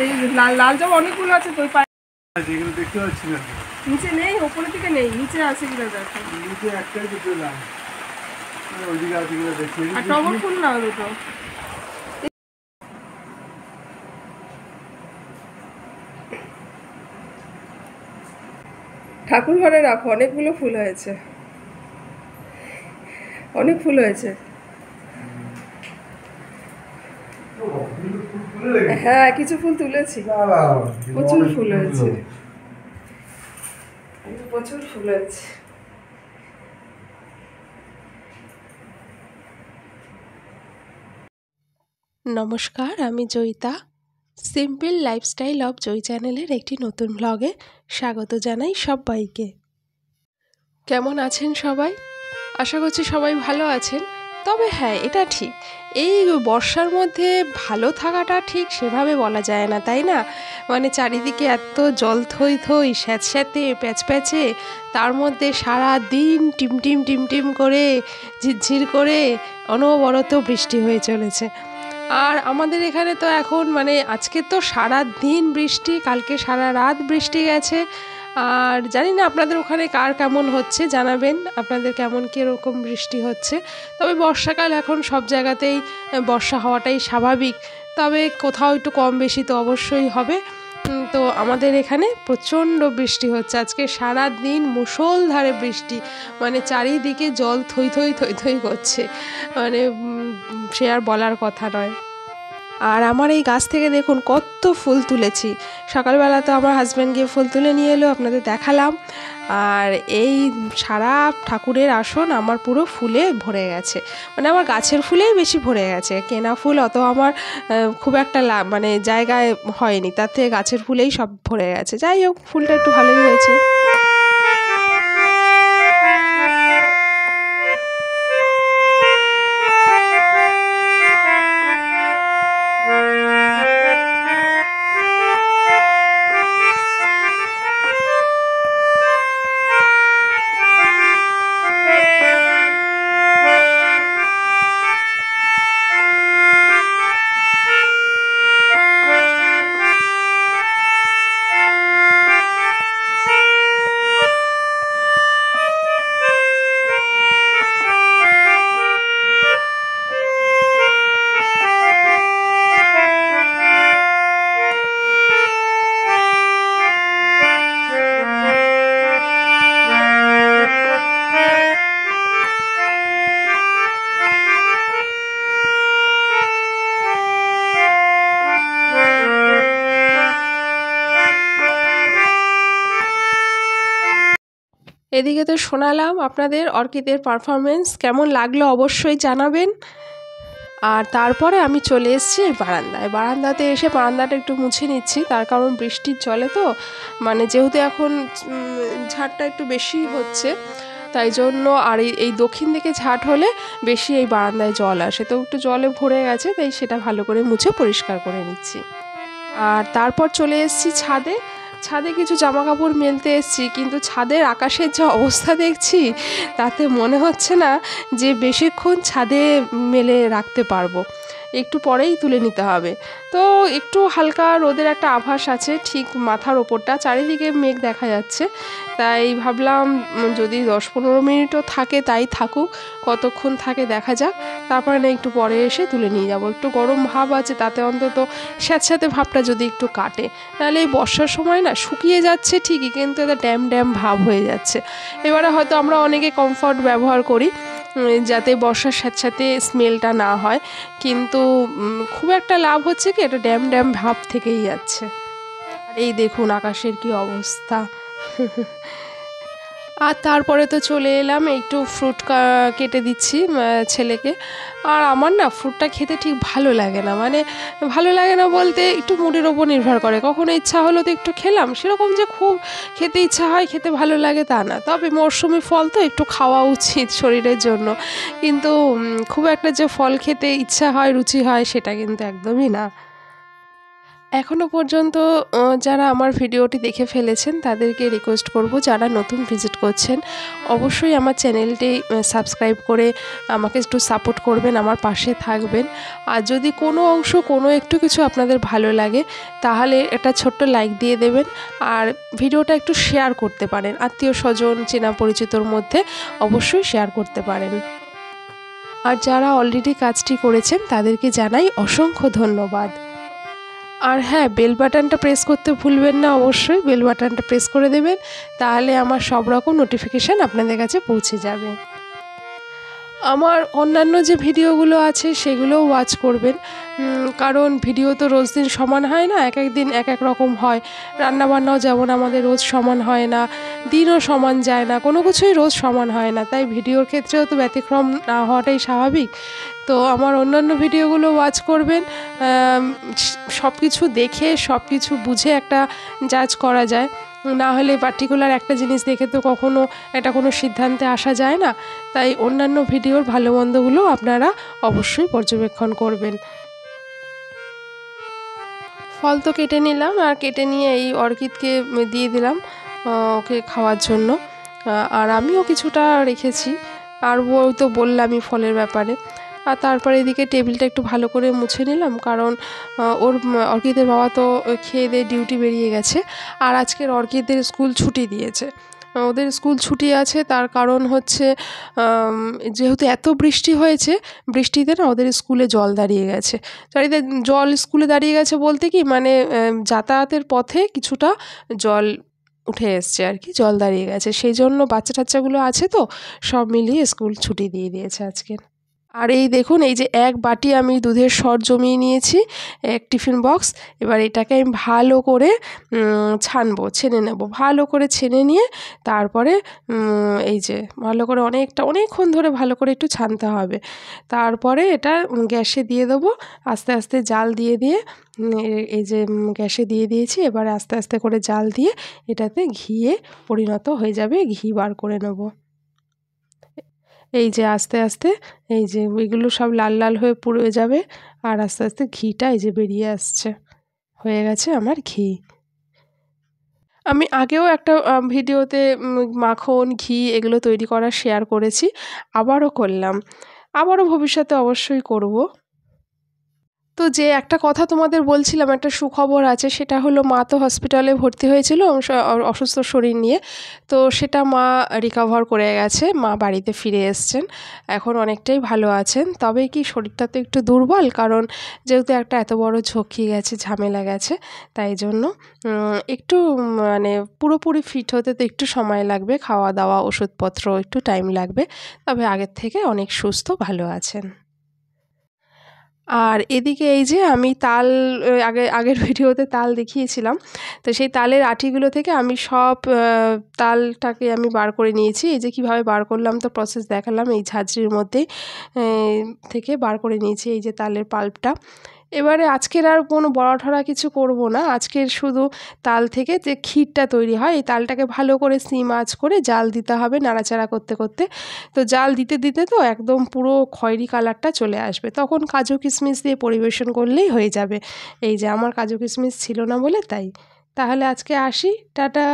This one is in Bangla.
এই লাল লাল জামা অনেকগুলো আছে তো যেগুলো দেখতে পাচ্ছি না, নিচে নেই, উপরের দিকে নেই, নিচে আছে কিনা দেখো। নিচে একটাই তো পেলাম, ওইদিকে আছে কিনা দেখি। আর টগর ফুল না দুটো। ঠাকুর ঘরে রাখো, অনেকগুলো ফুল হয়েছে, অনেক ফুল হয়েছে। হ্যাঁ কিছু ফুল তুলেছি, প্রচুর ফুল হয়েছে, প্রচুর ফুল হয়েছে। নমস্কার, আমি Joyita. Simple lifestyle of Joy চ্যানেলের একটি নতুন ব্লগে স্বাগত জানাই সবাইকে। কেমন আছেন সবাই? আশা করছি সবাই ভালো আছেন। তবে হ্যাঁ, এটা ঠিক, এই বর্ষার মধ্যে ভালো থাকাটা ঠিক সেভাবে বলা যায় না, তাই না? মানে চারিদিকে এত জল থই থই, স্যাঁতস্যাঁতে, প্যাচপ্যাচে, তার মধ্যে সারা দিন টিমটিম টিমটিম করে, ঝিরঝির করে অনবরত বৃষ্টি হয়ে চলেছে। আর আমাদের এখানে তো এখন মানে আজকে তো সারা দিন বৃষ্টি, কালকে সারা রাত বৃষ্টি গেছে। আর জানি না আপনাদের ওখানে কার কেমন হচ্ছে, জানাবেন আপনাদের কেমন কীরকম বৃষ্টি হচ্ছে। তবে বর্ষাকাল, এখন সব জায়গাতেই বর্ষা হওয়াটাই স্বাভাবিক, তবে কোথাও একটু কম বেশি তো অবশ্যই হবে। তো আমাদের এখানে প্রচণ্ড বৃষ্টি হচ্ছে আজকে, সারা দিন মুষলধারে বৃষ্টি, মানে চারিদিকে জল থই থই থই থই করছে, মানে সে আর বলার কথা নয়। আর আমার এই গাছ থেকে দেখুন কত ফুল তুলেছি। সকালবেলা তো আমার হাজব্যান্ড গিয়ে ফুল তুলে নিয়ে এলো, আপনাদের দেখালাম। আর এই সারা ঠাকুরের আসন আমার পুরো ফুলে ভরে গেছে, মানে আমার গাছের ফুলেই বেশি ভরে গেছে, কেনা ফুল অত আমার খুব একটা মানে জায়গায় হয়নি, তাতে গাছের ফুলেই সব ভরে গেছে। যাই হোক, ফুলটা একটু ভালোই হয়েছে। এদিকে তো শোনালাম আপনাদের অর্কিডের পারফরমেন্স, কেমন লাগলো অবশ্যই জানাবেন। আর তারপরে আমি চলে এসেছি বারান্দাতে এসে বারান্দাটা একটু মুছে নিচ্ছি, তার কারণ বৃষ্টির জলে তো মানে যেহেতু এখন ঝাড়টা একটু বেশি হচ্ছে, তাই জন্য। আর এই দক্ষিণ দিকে ঝাড় হলে বেশি এই বারান্দায় জল আসে, তো একটু জলে ভরে গেছে, তাই সেটা ভালো করে মুছে পরিষ্কার করে নিচ্ছি। আর তারপর চলে এসেছি ছাদে কিছু জামা কাপড় মেলতে এসেছি, কিন্তু ছাদের আকাশের যে অবস্থা দেখছি তাতে মনে হচ্ছে না যে বেশিক্ষণ ছাদে মেলে রাখতে পারবো, একটু পরেই তুলে নিতে হবে। তো একটু হালকা রোদের একটা আভাস আছে ঠিক মাথার ওপরটা, চারিদিকে মেঘ দেখা যাচ্ছে, তাই ভাবলাম যদি 10-15 মিনিটও থাকে তাই থাকুক, কতক্ষণ থাকে দেখা যাক, তারপরে না একটু পরে এসে তুলে নিয়ে যাব। একটু গরম ভাব আছে, তাতে অন্তত স্যাঁতস্যাঁতে ভাবটা যদি একটু কাটে, নাহলে এই বর্ষার সময় না শুকিয়ে যাচ্ছে ঠিকই, কিন্তু এটা ড্যাম ড্যাম ভাব হয়ে যাচ্ছে। এবারে হয়তো আমরা অনেকে কমফর্ট ব্যবহার করি যাতে বর্ষার স্যাঁতস্যাঁতে স্মেলটা না হয়, কিন্তু খুব একটা লাভ হচ্ছে কি, এটা ড্যাম ড্যাম ভাব থেকেই যাচ্ছে। আর এই দেখুন আকাশের কি অবস্থা। আর তারপরে তো চলে এলাম, একটু ফ্রুট কেটে দিচ্ছি ছেলেকে। আর আমার না ফ্রুটটা খেতে ঠিক ভালো লাগে না, মানে ভালো লাগে না বলতে একটু মুডের ওপর নির্ভর করে, কখনো ইচ্ছা হলো তো একটু খেলাম, সেরকম যে খুব খেতে ইচ্ছা হয়, খেতে ভালো লাগে তা না। তবে মরশুমি ফল তো একটু খাওয়া উচিত শরীরের জন্য, কিন্তু খুব একটা যে ফল খেতে ইচ্ছা হয়, রুচি হয়, সেটা কিন্তু একদমই না। এখনও পর্যন্ত যারা আমার ভিডিওটি দেখে ফেলেছেন তাদেরকে রিকোয়েস্ট করব, যারা নতুন ভিজিট করছেন অবশ্যই আমার চ্যানেলটি সাবস্ক্রাইব করে আমাকে একটু সাপোর্ট করবেন, আমার পাশে থাকবেন। আর যদি কোনো অংশ কোনো একটু কিছু আপনাদের ভালো লাগে তাহলে একটা ছোট্ট লাইক দিয়ে দেবেন, আর ভিডিওটা একটু শেয়ার করতে পারেন, আত্মীয় স্বজন চেনা পরিচিতর মধ্যে অবশ্যই শেয়ার করতে পারেন। আর যারা অলরেডি কাজটি করেছেন তাদেরকে জানাই অসংখ্য ধন্যবাদ। আর হ্যাঁ, বেল বাটনটা প্রেস করতে ভুলবেন না, অবশ্যই বেল বাটনটা প্রেস করে দেবেন, তাহলে আমার সব রকম নোটিফিকেশান আপনাদের কাছে পৌঁছে যাবে। আমার অন্যান্য যে ভিডিওগুলো আছে সেগুলোও ওয়াচ করবেন, কারণ ভিডিও তো রোজ দিন সমান হয় না, এক এক দিন এক এক রকম হয়। রান্নাবান্নাও যেমন আমাদের রোজ সমান হয় না, দিনও সমান যায় না, কোনো কিছুই রোজ সমান হয় না, তাই ভিডিওর ক্ষেত্রেও তো ব্যতিক্রম না হওয়াটাই স্বাভাবিক। তো আমার অন্যান্য ভিডিওগুলো ওয়াচ করবেন, সব কিছু দেখে সব কিছু বুঝে একটা জাজ করা যায়, না হলে পার্টিকুলার একটা জিনিস দেখে তো কখনো এটা কোনো সিদ্ধান্তে আসা যায় না। তাই অন্যান্য ভিডিওর ভালো মন্দগুলো আপনারা অবশ্যই পর্যবেক্ষণ করবেন। ফল তো কেটে নিলাম, আর কেটে নিয়ে এই অর্কিডকে দিয়ে দিলাম ওকে খাওয়ার জন্য, আর আমিও কিছুটা রেখেছি, আর ওই তো বললামই ফলের ব্যাপারে। আর তারপরে এদিকে টেবিলটা একটু ভালো করে মুছে নিলাম, কারণ অর্কিদের বাবা তো খেয়ে দিয়ে ডিউটি বেরিয়ে গেছে, আর আজকের অর্কিদের স্কুল ছুটি দিয়েছে। ওদের স্কুল ছুটি আছে, তার কারণ হচ্ছে যেহেতু এত বৃষ্টি হয়েছে, বৃষ্টিতে না ওদের স্কুলে জল দাঁড়িয়ে গেছে। চারিদিকে জল স্কুলে দাঁড়িয়ে গেছে বলতে কি, মানে যাতায়াতের পথে কিছুটা জল উঠে এসছে আর কি, জল দাঁড়িয়ে গেছে, সেই জন্য বাচ্চা টাচ্চাগুলো আছে তো সব মিলিয়ে স্কুল ছুটি দিয়ে দিয়েছে আজকের। আর এই দেখুন, এই যে এক বাটি আমি দুধের সর জমিয়ে নিয়েছি, এক টিফিন বক্স। এবার এটাকে আমি ভালো করে ছেনে নেব, ভালো করে ছেনে নিয়ে তারপরে এই যে ভালো করে অনেকক্ষণ ধরে ভালো করে একটু ছানতে হবে। তারপরে এটা গ্যাসে দিয়ে দেবো, আস্তে আস্তে জাল দিয়ে দিয়ে, এই যে গ্যাসে দিয়ে দিয়েছি, এবারে আস্তে আস্তে করে জাল দিয়ে এটাতে ঘিয়ে পরিণত হয়ে যাবে, ঘি বার করে নেব। এই যে আস্তে আস্তে এই যে এগুলো সব লাল লাল হয়ে পুড়ে যাবে, আর আস্তে আস্তে ঘিটা এই যে বেরিয়ে আসছে, হয়ে গেছে আমার ঘি। আমি আগেও একটা ভিডিওতে মাখন ঘি এগুলো তৈরি করা শেয়ার করেছি, আবারও করলাম, আবারও ভবিষ্যতে অবশ্যই করব। তো যে একটা কথা তোমাদের বলছিলাম, একটা সুখবর আছে, সেটা হলো মা তো হসপিটালে ভর্তি হয়েছিল অসুস্থ শরীর নিয়ে, তো সেটা মা রিকভার করে গেছে, মা বাড়িতে ফিরে এসছেন, এখন অনেকটাই ভালো আছেন। তবে কি শরীরটা তো একটু দুর্বল, কারণ যেহেতু একটা এত বড় ঝক্কি গেছে, ঝামেলা গেছে, তাই জন্য একটু মানে পুরোপুরি ফিট হতে তো একটু সময় লাগবে, খাওয়া দাওয়া ওষুধপত্র একটু টাইম লাগবে, তবে আগের থেকে অনেক সুস্থ ভালো আছেন। আর এদিকে এই যে আমি তাল আগের ভিডিওতে তাল দেখিয়েছিলাম, তো সেই তালের আটিগুলো থেকে আমি সব তালটাকে আমি বার করে নিয়েছি। এই যে কীভাবে বার করলাম তো প্রসেস দেখালাম, এই ঝাঁঝরির মধ্যেই থেকে বার করে নিয়েছি এই যে তালের পাল্পটা। এবারে আজকের আর কোনো বড়া ঠড়া কিছু করব না, আজকের শুধু তাল থেকে যে ক্ষীরটা তৈরি হয়, এই তালটাকে ভালো করে সিম আঁচ করে জাল দিতে হবে নাড়াচাড়া করতে করতে। তো জাল দিতে দিতে তো একদম পুরো খয়েরি কালারটা চলে আসবে, তখন কাজু কিশমিশ দিয়ে পরিবেশন করলেই হয়ে যাবে। এই যে আমার কাজু কিশমিশ ছিল না বলে তাই। তাহলে আজকে আসি, টাটা।